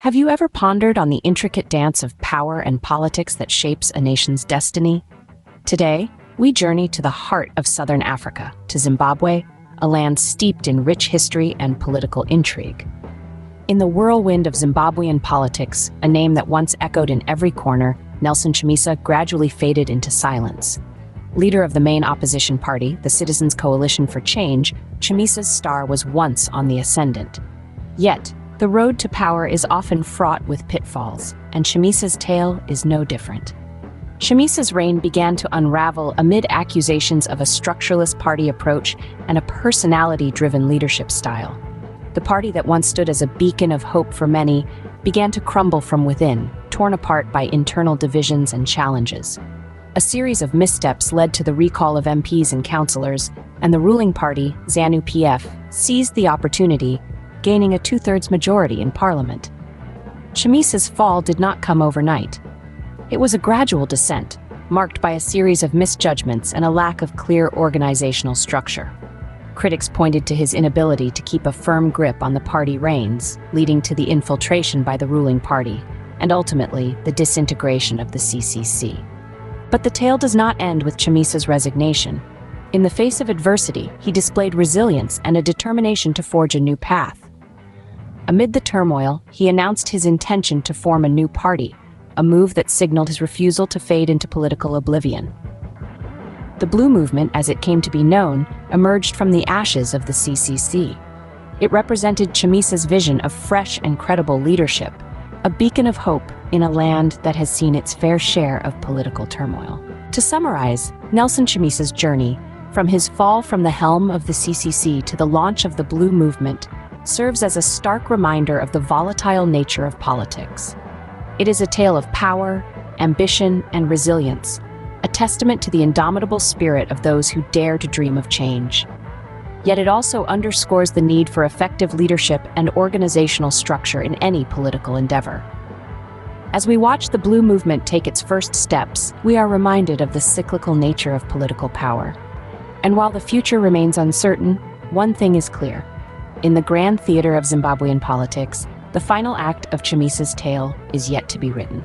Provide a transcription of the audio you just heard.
Have you ever pondered on the intricate dance of power and politics that shapes a nation's destiny? Today, we journey to the heart of southern Africa, to Zimbabwe, a land steeped in rich history and political intrigue. In the whirlwind of Zimbabwean politics, a name that once echoed in every corner, Nelson Chamisa gradually faded into silence. Leader of the main opposition party, the Citizens' Coalition for Change, Chamisa's star was once on the ascendant. Yet, the road to power is often fraught with pitfalls, and Chamisa's tale is no different. Chamisa's reign began to unravel amid accusations of a structuralist party approach and a personality-driven leadership style. The party that once stood as a beacon of hope for many began to crumble from within, torn apart by internal divisions and challenges. A series of missteps led to the recall of MPs and councillors, and the ruling party, ZANU-PF, seized the opportunity, gaining a two-thirds majority in parliament. Chamisa's fall did not come overnight. It was a gradual descent, marked by a series of misjudgments and a lack of clear organizational structure. Critics pointed to his inability to keep a firm grip on the party reins, leading to the infiltration by the ruling party, and ultimately the disintegration of the CCC. But the tale does not end with Chamisa's resignation. In the face of adversity, he displayed resilience and a determination to forge a new path. Amid the turmoil, he announced his intention to form a new party, a move that signaled his refusal to fade into political oblivion. The Blue Movement, as it came to be known, emerged from the ashes of the CCC. It represented Chamisa's vision of fresh and credible leadership, a beacon of hope in a land that has seen its fair share of political turmoil. To summarize, Nelson Chamisa's journey, from his fall from the helm of the CCC to the launch of the Blue Movement, serves as a stark reminder of the volatile nature of politics. It is a tale of power, ambition, and resilience, a testament to the indomitable spirit of those who dare to dream of change. Yet it also underscores the need for effective leadership and organizational structure in any political endeavor. As we watch the Blue Movement take its first steps, we are reminded of the cyclical nature of political power. And while the future remains uncertain, one thing is clear. In the grand theater of Zimbabwean politics, the final act of Chamisa's tale is yet to be written.